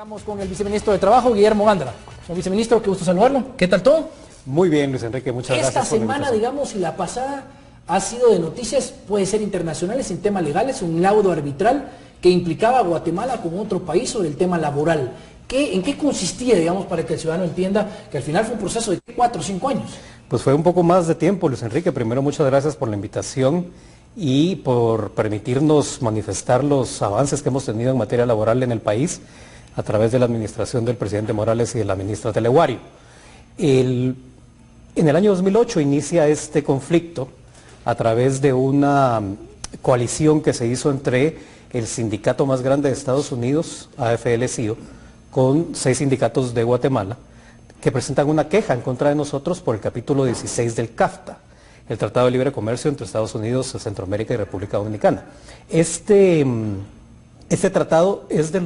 Estamos con el viceministro de Trabajo, Guillermo Gándara. Señor viceministro, qué gusto saludarlo. ¿Qué tal todo? Muy bien, Luis Enrique, muchas gracias. Esta semana, digamos, y la pasada, ha sido de noticias, puede ser internacionales, en temas legales, un laudo arbitral que implicaba a Guatemala con otro país sobre el tema laboral. ¿En qué consistía, digamos, para que el ciudadano entienda que al final fue un proceso de 4 o 5 años? Pues fue un poco más de tiempo, Luis Enrique. Primero, muchas gracias por la invitación y por permitirnos manifestar los avances que hemos tenido en materia laboral en el país a través de la administración del presidente Morales y de la ministra Teleguario. En el año 2008 inicia este conflicto a través de una coalición que se hizo entre el sindicato más grande de Estados Unidos, AFL-CIO, con 6 sindicatos de Guatemala, que presentan una queja en contra de nosotros por el capítulo 16 del CAFTA, el Tratado de Libre Comercio entre Estados Unidos, Centroamérica y República Dominicana. Este tratado es de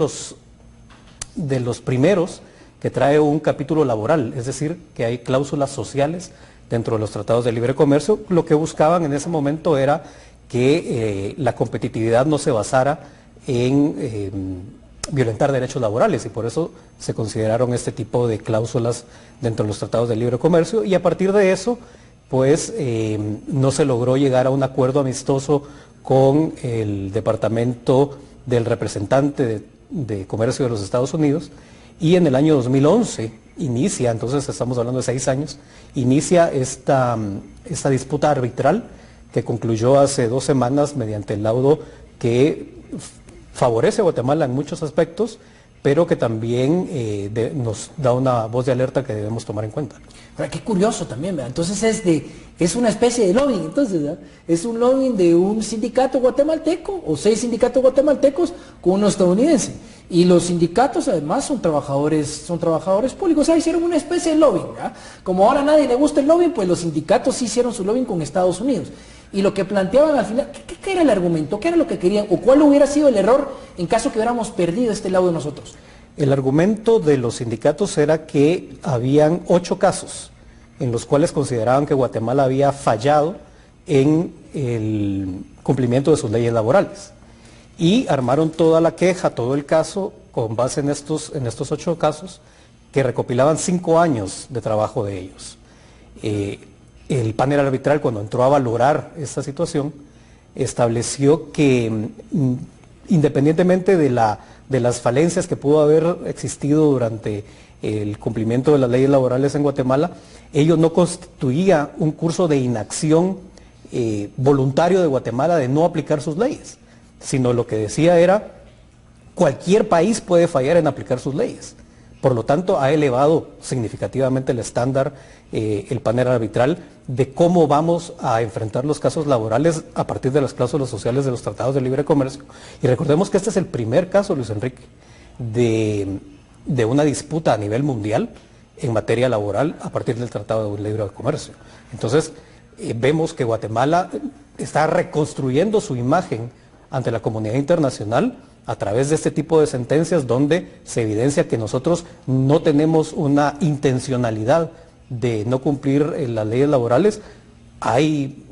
los primeros que trae un capítulo laboral, es decir, que hay cláusulas sociales dentro de los tratados de libre comercio. Lo que buscaban en ese momento era que la competitividad no se basara en violentar derechos laborales, y por eso se consideraron este tipo de cláusulas dentro de los tratados de libre comercio, y a partir de eso pues no se logró llegar a un acuerdo amistoso con el departamento del representante de Comercio de los Estados Unidos, y en el año 2011 inicia, entonces estamos hablando de 6 años, inicia esta disputa arbitral que concluyó hace 2 semanas mediante el laudo que favorece a Guatemala en muchos aspectos, pero que también nos da una voz de alerta que debemos tomar en cuenta. Ahora, qué curioso también, ¿verdad? Entonces es una especie de lobbying, entonces, ¿verdad? Es un lobbying de un sindicato guatemalteco o 6 sindicatos guatemaltecos con uno estadounidense. Y los sindicatos además son trabajadores públicos, o sea, hicieron una especie de lobbying, ¿verdad? Como ahora a nadie le gusta el lobbying, pues los sindicatos sí hicieron su lobbying con Estados Unidos. Y lo que planteaban al final, ¿qué era el argumento? ¿Qué era lo que querían? ¿O cuál hubiera sido el error en caso que hubiéramos perdido este lado de nosotros? El argumento de los sindicatos era que habían 8 casos en los cuales consideraban que Guatemala había fallado en el cumplimiento de sus leyes laborales. Y armaron toda la queja, todo el caso, con base en estos 8 casos, que recopilaban 5 años de trabajo de ellos. El panel arbitral, cuando entró a valorar esta situación, estableció que independientemente de las falencias que pudo haber existido durante el cumplimiento de las leyes laborales en Guatemala, ello no constituía un curso de inacción voluntario de Guatemala de no aplicar sus leyes, sino lo que decía era cualquier país puede fallar en aplicar sus leyes. Por lo tanto, ha elevado significativamente el estándar, el panel arbitral, de cómo vamos a enfrentar los casos laborales a partir de las cláusulas sociales de los tratados de libre comercio. Y recordemos que este es el primer caso, Luis Enrique, de una disputa a nivel mundial en materia laboral a partir del Tratado de Libre Comercio. Entonces, vemos que Guatemala está reconstruyendo su imagen ante la comunidad internacional a través de este tipo de sentencias donde se evidencia que nosotros no tenemos una intencionalidad de no cumplir las leyes laborales. Hay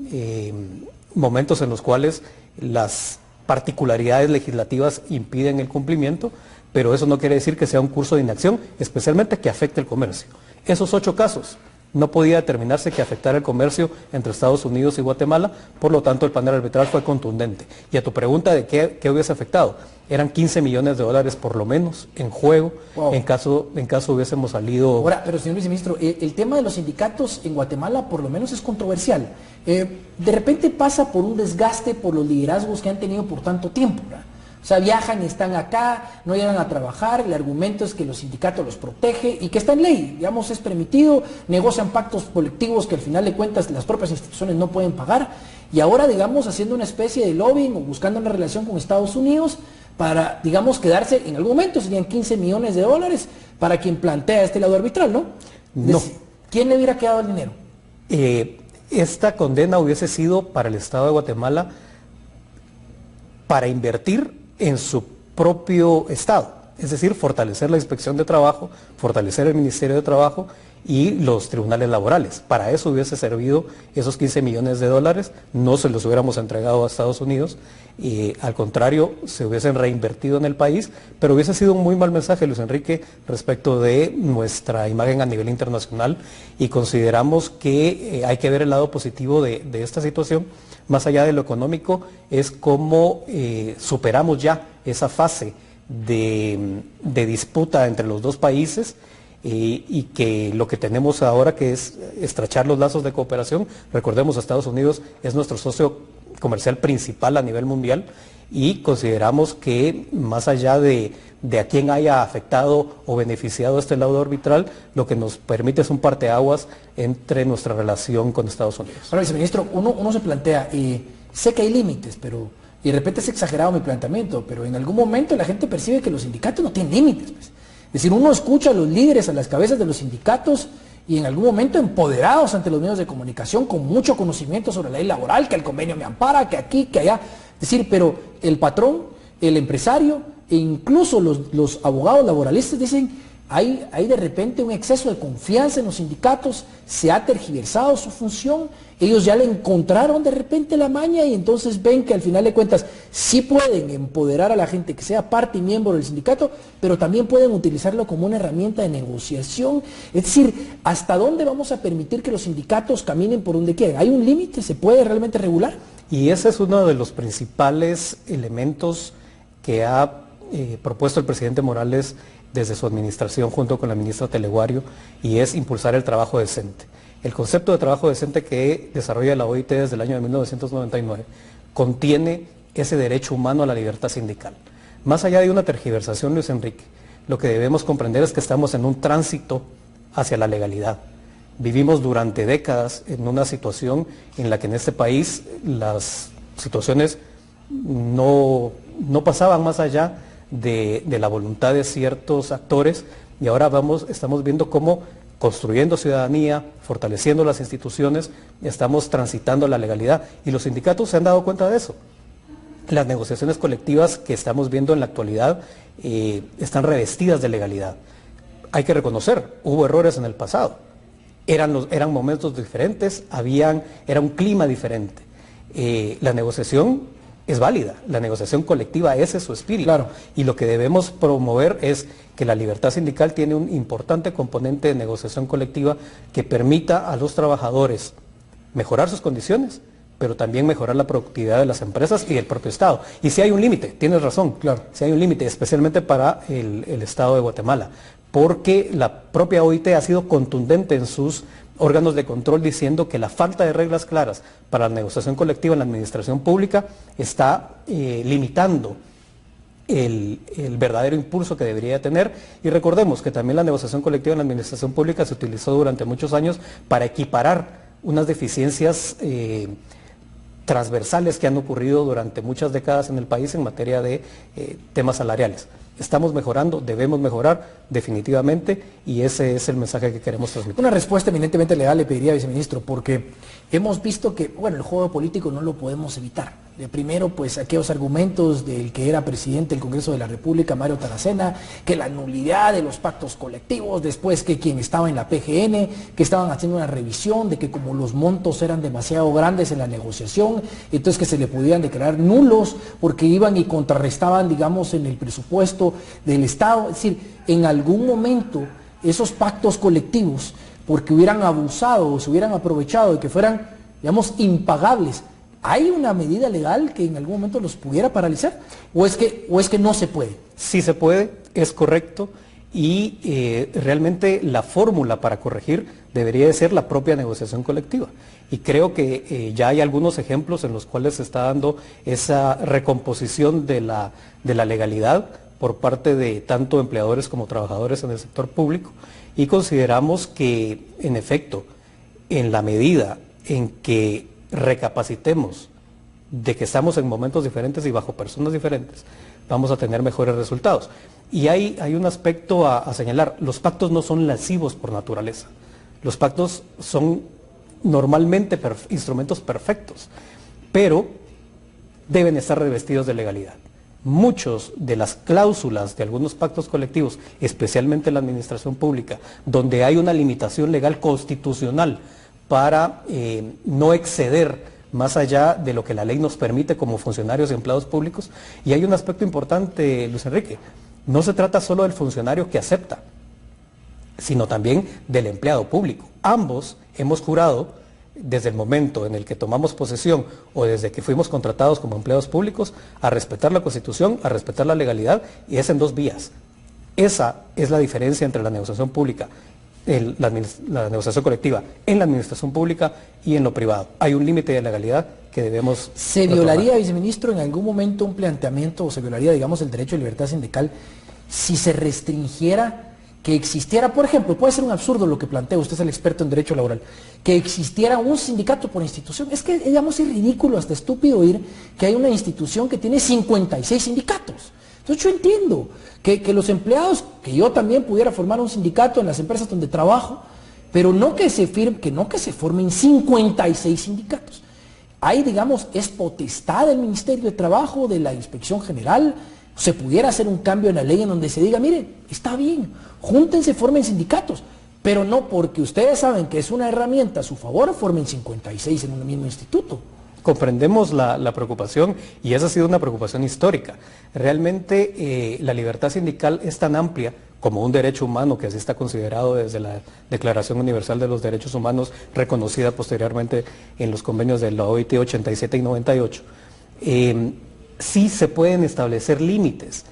momentos en los cuales las particularidades legislativas impiden el cumplimiento, pero eso no quiere decir que sea un curso de inacción, especialmente que afecte el comercio. Esos 8 casos no podía determinarse que afectara el comercio entre Estados Unidos y Guatemala, por lo tanto el panel arbitral fue contundente. Y a tu pregunta de qué hubiese afectado, eran 15 millones de dólares por lo menos en juego, wow, en caso hubiésemos salido... Ahora, pero señor viceministro, el tema de los sindicatos en Guatemala por lo menos es controversial. De repente pasa por un desgaste por los liderazgos que han tenido por tanto tiempo, ¿verdad? O sea, viajan y están acá, no llegan a trabajar, el argumento es que los sindicatos los protege y que está en ley, digamos, es permitido, negocian pactos colectivos que al final de cuentas las propias instituciones no pueden pagar, y ahora, digamos, haciendo una especie de lobbying o buscando una relación con Estados Unidos para, digamos, quedarse, en algún momento serían 15 millones de dólares para quien plantea este lado arbitral, ¿no? No. ¿Quién le hubiera quedado el dinero? Esta condena hubiese sido para el Estado de Guatemala para invertir en su propio Estado, es decir, fortalecer la inspección de trabajo, fortalecer el Ministerio de Trabajo y los tribunales laborales. Para eso hubiese servido esos 15 millones de dólares, no se los hubiéramos entregado a Estados Unidos, al contrario, se hubiesen reinvertido en el país, pero hubiese sido un muy mal mensaje, Luis Enrique, respecto de nuestra imagen a nivel internacional, y consideramos que hay que ver el lado positivo de esta situación, más allá de lo económico, es cómo superamos ya esa fase de disputa entre los dos países, y que lo que tenemos ahora, que es estrechar los lazos de cooperación. Recordemos, Estados Unidos es nuestro socio comercial principal a nivel mundial, y consideramos que más allá de a quién haya afectado o beneficiado este laudo arbitral, lo que nos permite es un parteaguas entre nuestra relación con Estados Unidos. Ahora, viceministro, uno se plantea, sé que hay límites, pero y de repente es exagerado mi planteamiento, pero en algún momento la gente percibe que los sindicatos no tienen límites, pues. Es decir, uno escucha a los líderes, a las cabezas de los sindicatos, y en algún momento empoderados ante los medios de comunicación, con mucho conocimiento sobre la ley laboral, que el convenio me ampara, que aquí, que allá. Es decir, pero el patrón, el empresario e incluso los abogados laboralistas dicen, hay de repente un exceso de confianza en los sindicatos, se ha tergiversado su función, ellos ya le encontraron de repente la maña, y entonces ven que al final de cuentas sí pueden empoderar a la gente que sea parte y miembro del sindicato, pero también pueden utilizarlo como una herramienta de negociación. Es decir, ¿hasta dónde vamos a permitir que los sindicatos caminen por donde quieran? ¿Hay un límite? ¿Se puede realmente regular? Y ese es uno de los principales elementos que ha propuesto el presidente Morales desde su administración junto con la ministra Teleguario, y es impulsar el trabajo decente. El concepto de trabajo decente que desarrolla la OIT desde el año de 1999 contiene ese derecho humano a la libertad sindical. Más allá de una tergiversación, Luis Enrique, lo que debemos comprender es que estamos en un tránsito hacia la legalidad. Vivimos durante décadas en una situación en la que en este país las situaciones no pasaban más allá de la voluntad de ciertos actores, y ahora estamos viendo cómo, construyendo ciudadanía, fortaleciendo las instituciones, estamos transitando la legalidad, y los sindicatos se han dado cuenta de eso. Las negociaciones colectivas que estamos viendo en la actualidad están revestidas de legalidad. Hay que reconocer, hubo errores en el pasado, eran momentos diferentes, era un clima diferente. La negociación es válida, la negociación colectiva, ese es su espíritu. Claro. Y lo que debemos promover es que la libertad sindical tiene un importante componente de negociación colectiva que permita a los trabajadores mejorar sus condiciones, pero también mejorar la productividad de las empresas y del propio Estado. Y si hay un límite, tienes razón, claro, si hay un límite, especialmente para el Estado de Guatemala, porque la propia OIT ha sido contundente en sus órganos de control diciendo que la falta de reglas claras para la negociación colectiva en la administración pública está limitando el verdadero impulso que debería tener. Y recordemos que también la negociación colectiva en la administración pública se utilizó durante muchos años para equiparar unas deficiencias transversales que han ocurrido durante muchas décadas en el país en materia de temas salariales. Estamos mejorando, debemos mejorar definitivamente, y ese es el mensaje que queremos transmitir. Una respuesta eminentemente legal le pediría, viceministro, porque hemos visto que, bueno, el juego político no lo podemos evitar. Primero, pues aquellos argumentos del que era presidente del Congreso de la República, Mario Taracena, que la nulidad de los pactos colectivos, después que quien estaba en la PGN, que estaban haciendo una revisión de que como los montos eran demasiado grandes en la negociación, entonces que se le podían declarar nulos porque iban y contrarrestaban, digamos, en el presupuesto del Estado. Es decir, en algún momento esos pactos colectivos, porque hubieran abusado o se hubieran aprovechado de que fueran, digamos, impagables, ¿hay una medida legal que en algún momento los pudiera paralizar? ¿O es que no se puede? Sí se puede, es correcto, y realmente la fórmula para corregir debería de ser la propia negociación colectiva. Y creo que ya hay algunos ejemplos en los cuales se está dando esa recomposición de la legalidad por parte de tanto empleadores como trabajadores en el sector público, y consideramos que, en efecto, en la medida en que recapacitemos de que estamos en momentos diferentes y bajo personas diferentes, vamos a tener mejores resultados. Y hay un aspecto a señalar: los pactos no son lascivos por naturaleza. Los pactos son normalmente instrumentos perfectos, pero deben estar revestidos de legalidad. muchos de las cláusulas de algunos pactos colectivos, especialmente en la administración pública, donde hay una limitación legal constitucional para no exceder más allá de lo que la ley nos permite como funcionarios y empleados públicos. Y hay un aspecto importante, Luis Enrique, no se trata solo del funcionario que acepta, sino también del empleado público. Ambos hemos jurado, desde el momento en el que tomamos posesión o desde que fuimos contratados como empleados públicos, a respetar la Constitución, a respetar la legalidad, y es en dos vías. Esa es la diferencia entre la negociación pública, la negociación colectiva en la administración pública y en lo privado. Hay un límite de legalidad que debemos ¿Se violaría, viceministro, en algún momento un planteamiento, o se violaría, digamos, el derecho de libertad sindical si se restringiera que existiera, por ejemplo, puede ser un absurdo lo que plantea, usted es el experto en derecho laboral, que existiera un sindicato por institución? Es que, digamos, es ridículo, hasta estúpido oír que hay una institución que tiene 56 sindicatos. Entonces yo entiendo que los empleados, que yo también pudiera formar un sindicato en las empresas donde trabajo, pero no que se formen 56 sindicatos. Ahí, digamos, es potestad del Ministerio de Trabajo, de la Inspección General. Se pudiera hacer un cambio en la ley en donde se diga, mire, está bien, júntense, formen sindicatos, pero no porque ustedes saben que es una herramienta a su favor, formen 56 en un mismo instituto. Comprendemos la preocupación, y esa ha sido una preocupación histórica. Realmente la libertad sindical es tan amplia como un derecho humano, que así está considerado desde la Declaración Universal de los Derechos Humanos, reconocida posteriormente en los convenios de la OIT 87 y 98. Sí se pueden establecer límites,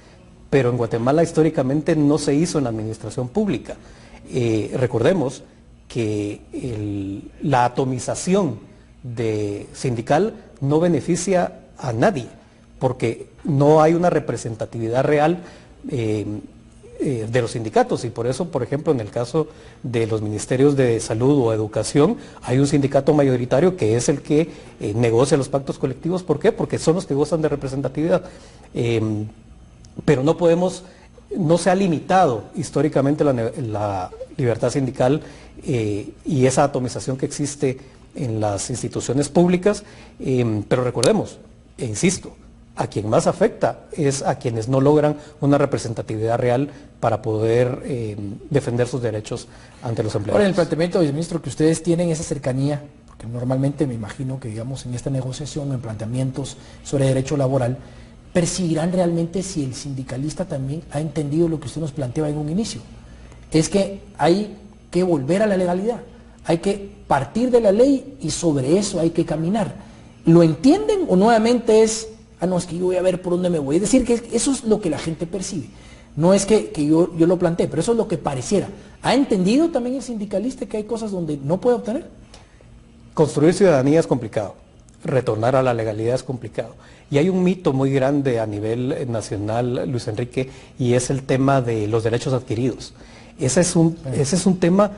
pero en Guatemala históricamente no se hizo en la administración pública. Recordemos que la atomización sindical no beneficia a nadie, porque no hay una representatividad real de los sindicatos, y por eso, por ejemplo, en el caso de los ministerios de salud o educación, hay un sindicato mayoritario que es el que negocia los pactos colectivos. ¿Por qué? Porque son los que gozan de representatividad. Pero no se ha limitado históricamente la libertad sindical y esa atomización que existe en las instituciones públicas, pero recordemos, e insisto, a quien más afecta es a quienes no logran una representatividad real para poder defender sus derechos ante los empleados. Ahora, en el planteamiento, viceministro, que ustedes tienen esa cercanía, porque normalmente me imagino que, digamos, en esta negociación, en planteamientos sobre derecho laboral, percibirán realmente si el sindicalista también ha entendido lo que usted nos planteaba en un inicio. Es que hay que volver a la legalidad, hay que partir de la ley y sobre eso hay que caminar. ¿Lo entienden o nuevamente es, no, es que yo voy a ver por dónde me voy? Es decir, que eso es lo que la gente percibe. No es que yo lo planteé, pero eso es lo que pareciera. ¿Ha entendido también el sindicalista que hay cosas donde no puede obtener? Construir ciudadanía es complicado, retornar a la legalidad es complicado. Y hay un mito muy grande a nivel nacional, Luis Enrique, y es el tema de los derechos adquiridos. Ese es un tema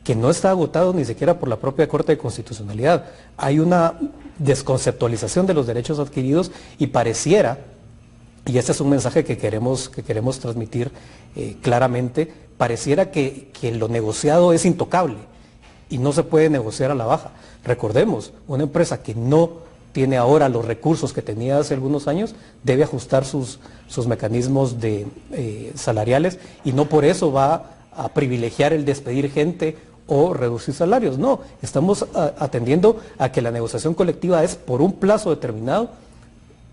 que no está agotado ni siquiera por la propia Corte de Constitucionalidad. Hay una desconceptualización de los derechos adquiridos y pareciera, y este es un mensaje que queremos transmitir claramente, pareciera que lo negociado es intocable y no se puede negociar a la baja. Recordemos, una empresa que no tiene ahora los recursos que tenía hace algunos años, debe ajustar sus mecanismos salariales, y no por eso va a privilegiar el despedir gente o reducir salarios. No, estamos atendiendo a que la negociación colectiva es por un plazo determinado,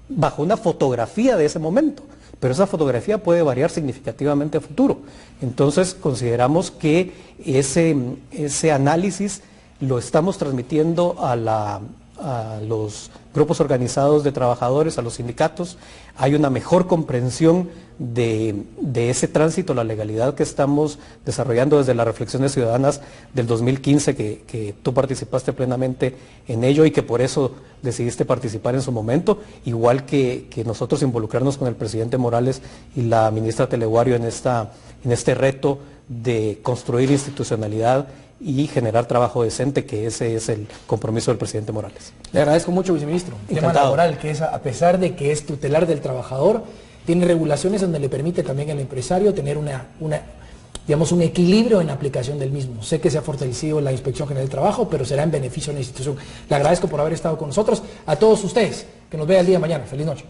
bajo una fotografía de ese momento, pero esa fotografía puede variar significativamente a futuro. Entonces consideramos que ese análisis lo estamos transmitiendo a los grupos organizados de trabajadores, a los sindicatos. Hay una mejor comprensión de ese tránsito, la legalidad que estamos desarrollando desde las reflexiones ciudadanas del 2015, que tú participaste plenamente en ello y que por eso decidiste participar en su momento, igual que nosotros involucrarnos con el presidente Morales y la ministra Teleguario en este reto de construir institucionalidad y generar trabajo decente, que ese es el compromiso del presidente Morales. Le agradezco mucho, viceministro. El tema laboral, que es, a pesar de que es tutelar del trabajador, tiene regulaciones donde le permite también al empresario tener un equilibrio en la aplicación del mismo. Sé que se ha fortalecido la Inspección General del Trabajo, pero será en beneficio de la institución. Le agradezco por haber estado con nosotros. A todos ustedes, que nos vean el día de mañana. Feliz noche.